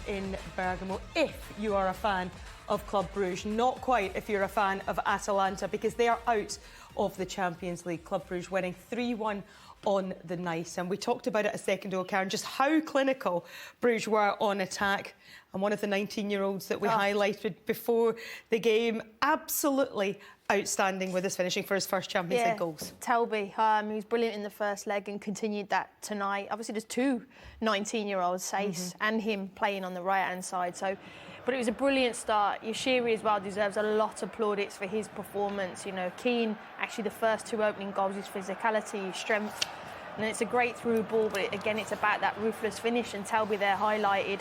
in Bergamo if you are a fan of Club Brugge. Not quite if you're a fan of Atalanta, because they are out of the Champions League. Club Brugge winning 3-1 on the night. And we talked about it a second ago, Karen, just how clinical Brugge were on attack. And one of the 19-year-olds that we highlighted before the game, absolutely outstanding with his finishing for his first Champions League goals. Telby, he was brilliant in the first leg and continued that tonight. Obviously, there's two 19-year-olds, Sace and him, playing on the right-hand side. But it was a brilliant start. Yoshiri as well deserves a lot of plaudits for his performance. You know, Keane, actually the first two opening goals, his physicality, his strength. And it's a great through ball, but again, it's about that ruthless finish, and Telby there highlighted.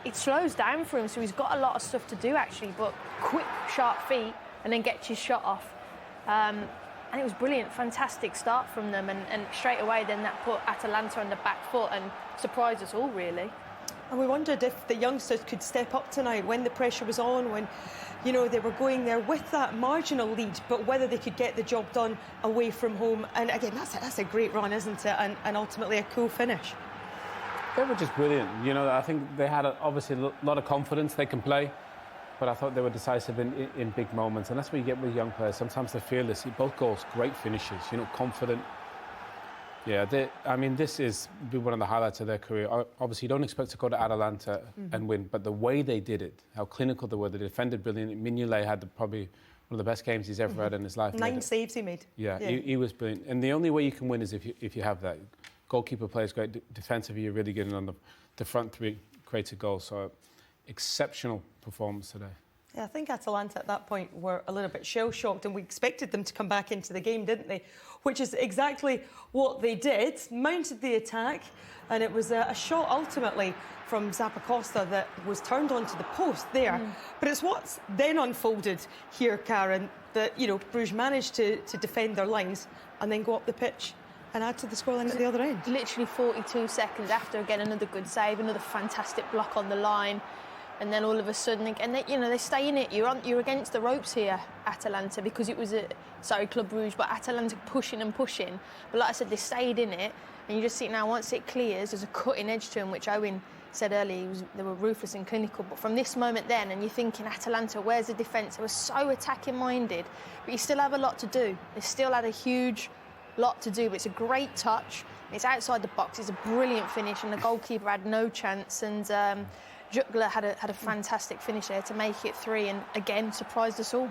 It slows down for him, so he's got a lot of stuff to do, actually, but quick, sharp feet, and then gets his shot off. And it was brilliant, fantastic start from them, and straight away then that put Atalanta on the back foot and surprised us all, really. And we wondered if the youngsters could step up tonight when the pressure was on, when, you know, they were going there with that marginal lead, but whether they could get the job done away from home. And again, that's a great run, isn't it? And ultimately a cool finish. They were just brilliant. You know, I think they had obviously a lot of confidence. They can play. But I thought they were decisive in big moments. And that's what you get with young players. Sometimes they're fearless. Both goals, great finishes, you know, confident. Yeah, I mean, this is one of the highlights of their career. Obviously, you don't expect to go to Atalanta and win, but the way they did it, how clinical they were, they defended brilliantly. Mignolet had probably one of the best games he's ever had in his life. 9 saves he made. Yeah, he was brilliant. And the only way you can win is if you have that. Goalkeeper plays great. Defensively, you're really good. On the front three created goals. So, exceptional performance today. Yeah, I think Atalanta at that point were a little bit shell-shocked, and we expected them to come back into the game, didn't they? Which is exactly what they did. Mounted the attack, and it was a shot ultimately from Zappacosta that was turned onto the post there. But it's what's then unfolded here, Karen, that, you know, Brugge managed to defend their lines and then go up the pitch and add to the scoreline at the other end. Literally 42 seconds after, again, another good save, another fantastic block on the line. And then all of a sudden, and they stay in it. You're against the ropes here, Atalanta, because it was Club Brugge, but Atalanta pushing and pushing. But like I said, they stayed in it, and you just see now once it clears, there's a cutting edge to him, which Owen said earlier, they were ruthless and clinical. But from this moment then, and you're thinking, Atalanta, where's the defence? They were so attacking minded, but you still have a lot to do. They still had a huge lot to do, but it's a great touch. It's outside the box. It's a brilliant finish, and the goalkeeper had no chance. And Juggler had a fantastic finish there to make it 3, and again surprised us all.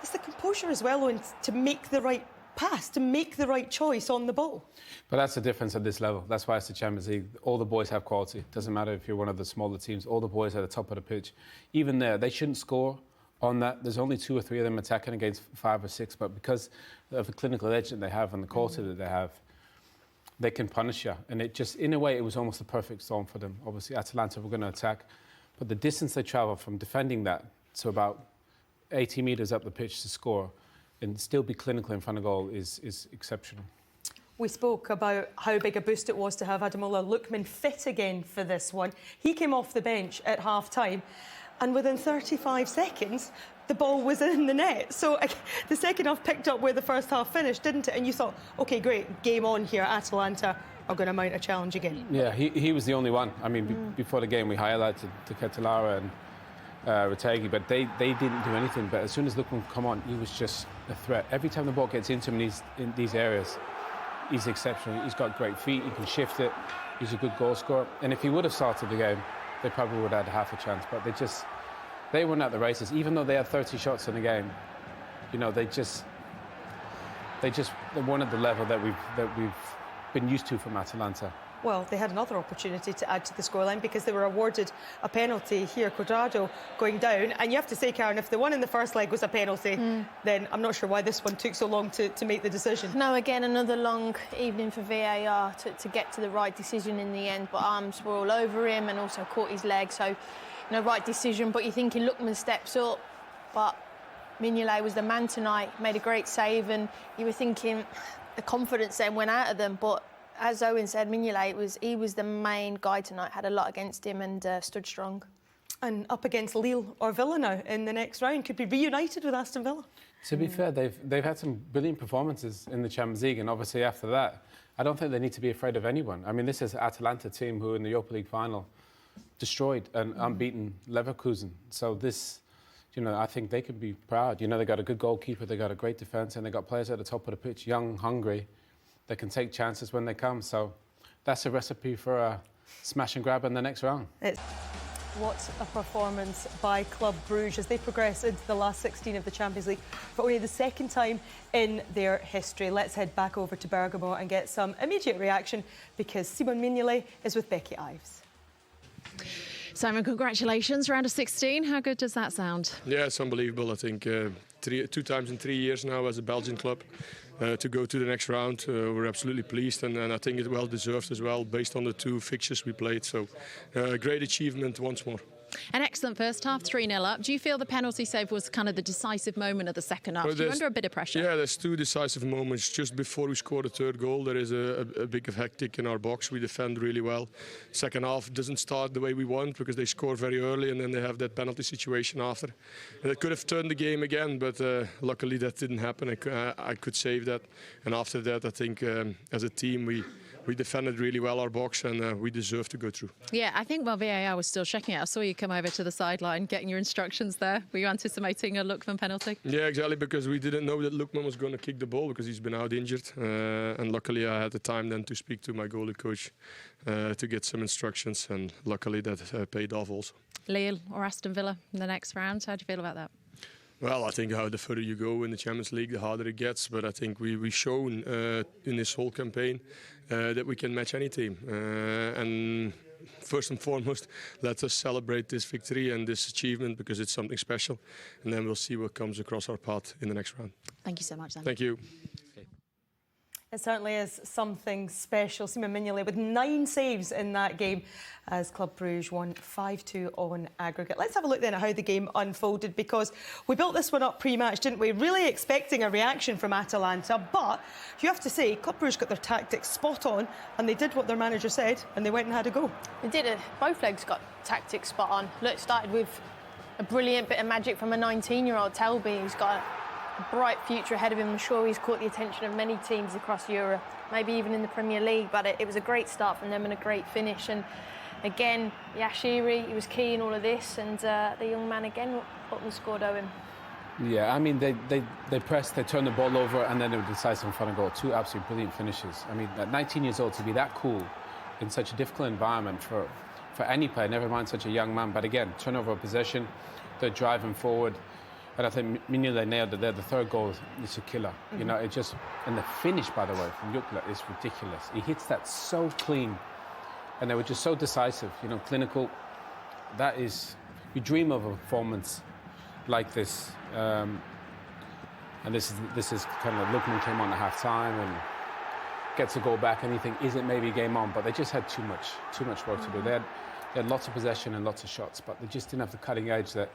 It's the composure as well, Owen, to make the right pass, to make the right choice on the ball. But that's the difference at this level. That's why it's the Champions League. All the boys have quality. Doesn't matter if you're one of the smaller teams. All the boys are at the top of the pitch. Even there, they shouldn't score on that. There's only 2 or 3 of them attacking against 5 or 6, but because of the clinical edge that they have and the quality that they have, they can punish you. And it just, in a way, it was almost a perfect storm for them. Obviously, Atalanta were going to attack, but the distance they travel from defending that to about 80 metres up the pitch to score and still be clinical in front of goal is exceptional. We spoke about how big a boost it was to have Ademola Lookman fit again for this one. He came off the bench at half-time, and within 35 seconds, the ball was in the net. So the second half picked up where the first half finished, didn't it? And you thought, OK, great, game on here. Atalanta are going to mount a challenge again. Yeah, he was the only one. I mean, before the game, we highlighted to Catalara and Retegui, but they didn't do anything. But as soon as Lookman come on, he was just a threat. Every time the ball gets into him in these areas, he's exceptional. He's got great feet. He can shift it. He's a good goal scorer. And if he would have started the game, they probably would have had half a chance. But they went out the races. Even though they had 30 shots in the game, you know, they weren't at the level that we've been used to from Atalanta. Well, they had another opportunity to add to the scoreline because they were awarded a penalty here, Cuadrado going down. And you have to say, Karen, if the one in the first leg was a penalty, then I'm not sure why this one took so long to make the decision. No, again, another long evening for VAR to get to the right decision in the end. But arms were all over him and also caught his leg. So, no right decision. But you're thinking Lookman steps up. But Mignolet was the man tonight, made a great save. And you were thinking the confidence then went out of them. But as Owen said, Mignolet, he was the main guy tonight, had a lot against him and stood strong. And up against Lille or Villa now in the next round, could be reunited with Aston Villa. To be fair, they've had some brilliant performances in the Champions League, and obviously after that, I don't think they need to be afraid of anyone. I mean, this is an Atalanta team who in the Europa League final destroyed an unbeaten Leverkusen. So this, I think they could be proud. They got a good goalkeeper, they got a great defence, and they got players at the top of the pitch, young, hungry, that can take chances when they come. So that's a recipe for a smash and grab in the next round. What a performance by Club Brugge as they progress into the last 16 of the Champions League for only the second time in their history. Let's head back over to Bergamo and get some immediate reaction because Simon Mignolet is with Becky Ives. Simon, congratulations. Round of 16. How good does that sound? Yeah, it's unbelievable. I think 2 times in 3 years now as a Belgian club. To go to the next round, we're absolutely pleased, and I think it's well deserved as well, based on the 2 fixtures we played. So, great achievement once more. An excellent first half, 3-0 up. Do you feel the penalty save was kind of the decisive moment of the second half? You're under a bit of pressure. Yeah, there's 2 decisive moments. Just before we score the 3rd goal, there is a big hectic in our box. We defend really well. Second half doesn't start the way we want because they score very early and then they have that penalty situation after. And it could have turned the game again, but luckily that didn't happen. I could save that. And after that, I think as a team we defended really well our box and we deserve to go through. Yeah, I think while VAR was still checking it, I saw you come over to the sideline getting your instructions there. Were you anticipating a Lookman penalty? Yeah, exactly, because we didn't know that Lookman was going to kick the ball because he's been out injured. And luckily I had the time then to speak to my goalie coach to get some instructions, and luckily that paid off also. Lille or Aston Villa in the next round, how do you feel about that? Well, I think the further you go in the Champions League, the harder it gets. But I think we've shown in this whole campaign that we can match any team. And first and foremost, let us celebrate this victory and this achievement because it's something special. And then we'll see what comes across our path in the next round. Thank you so much, Sam. Thank you. It certainly is something special. Simon Mignolet with 9 saves in that game as Club Brugge won 5-2 on aggregate. Let's have a look then at how the game unfolded because we built this one up pre-match, didn't we? Really expecting a reaction from Atalanta, but you have to say Club Brugge got their tactics spot on and they did what their manager said and they went and had a go. They did. Both legs got tactics spot on. Look, it started with a brilliant bit of magic from a 19-year-old Telby who's got a bright future ahead of him. I'm sure he's caught the attention of many teams across Europe, maybe even in the Premier League, but it was a great start from them and a great finish. And again, Yashiri, he was key in all of this, and the young man again got and scored, Owen. Yeah, I mean, they pressed, they turned the ball over, and then they were decisive in front of goal. 2 absolutely brilliant finishes. I mean, at 19 years old, to be that cool in such a difficult environment for any player, never mind such a young man. But again, turnover of possession, they're driving forward. And I think Mignolet nailed it there. The 3rd goal is a killer. Mm-hmm. It just... And the finish, by the way, from Mignolet is ridiculous. He hits that so clean. And they were just so decisive, clinical. That is... You dream of a performance like this. And this is kind of... Lookman came on at half-time and gets a goal back and you think, is it maybe game on? But they just had too much work to do. They had lots of possession and lots of shots, but they just didn't have the cutting edge that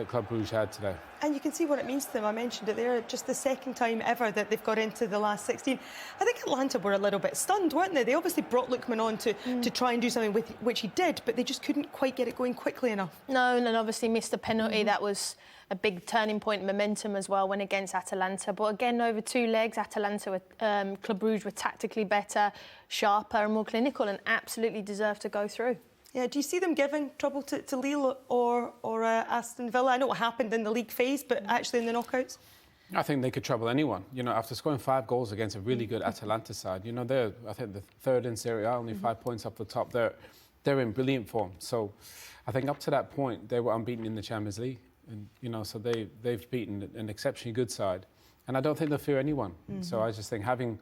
Club Brugge had today. And you can see what it means to them. I mentioned it there, just the second time ever that they've got into the last 16. I think Atalanta were a little bit stunned, weren't they? They obviously brought Lookman on to try and do something with which he did, but they just couldn't quite get it going quickly enough. No, and obviously missed a penalty. That was a big turning point in momentum as well when against Atalanta. But again, over 2 legs, Atalanta, Club Brugge were tactically better, sharper and more clinical and absolutely deserved to go through. Yeah, do you see them giving trouble to Lille or Aston Villa? I know what happened in the league phase, but actually in the knockouts? I think they could trouble anyone. After scoring 5 goals against a really good Atalanta side, they're, I think, the 3rd in Serie A, only 5 points up the top. They're in brilliant form. So I think up to that point, they were unbeaten in the Champions League. And, so they've beaten an exceptionally good side. And I don't think they'll fear anyone. So I just think having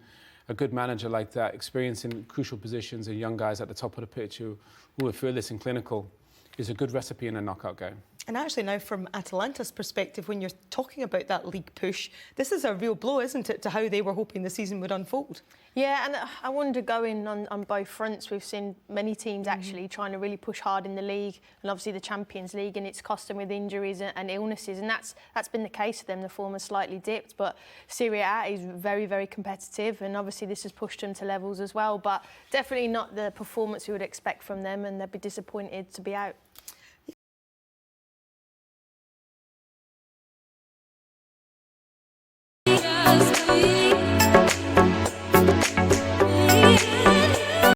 a good manager like that, experience in crucial positions and young guys at the top of the pitch who are fearless and clinical is a good recipe in a knockout game. And actually now from Atalanta's perspective, when you're talking about that league push, this is a real blow, isn't it, to how they were hoping the season would unfold? Yeah, and I wonder going on both fronts. We've seen many teams actually trying to really push hard in the league and obviously the Champions League, and it's cost them with injuries and illnesses, and that's been the case for them. The form has slightly dipped, but Serie A is very, very competitive, and obviously this has pushed them to levels as well, but definitely not the performance we would expect from them, and they'd be disappointed to be out.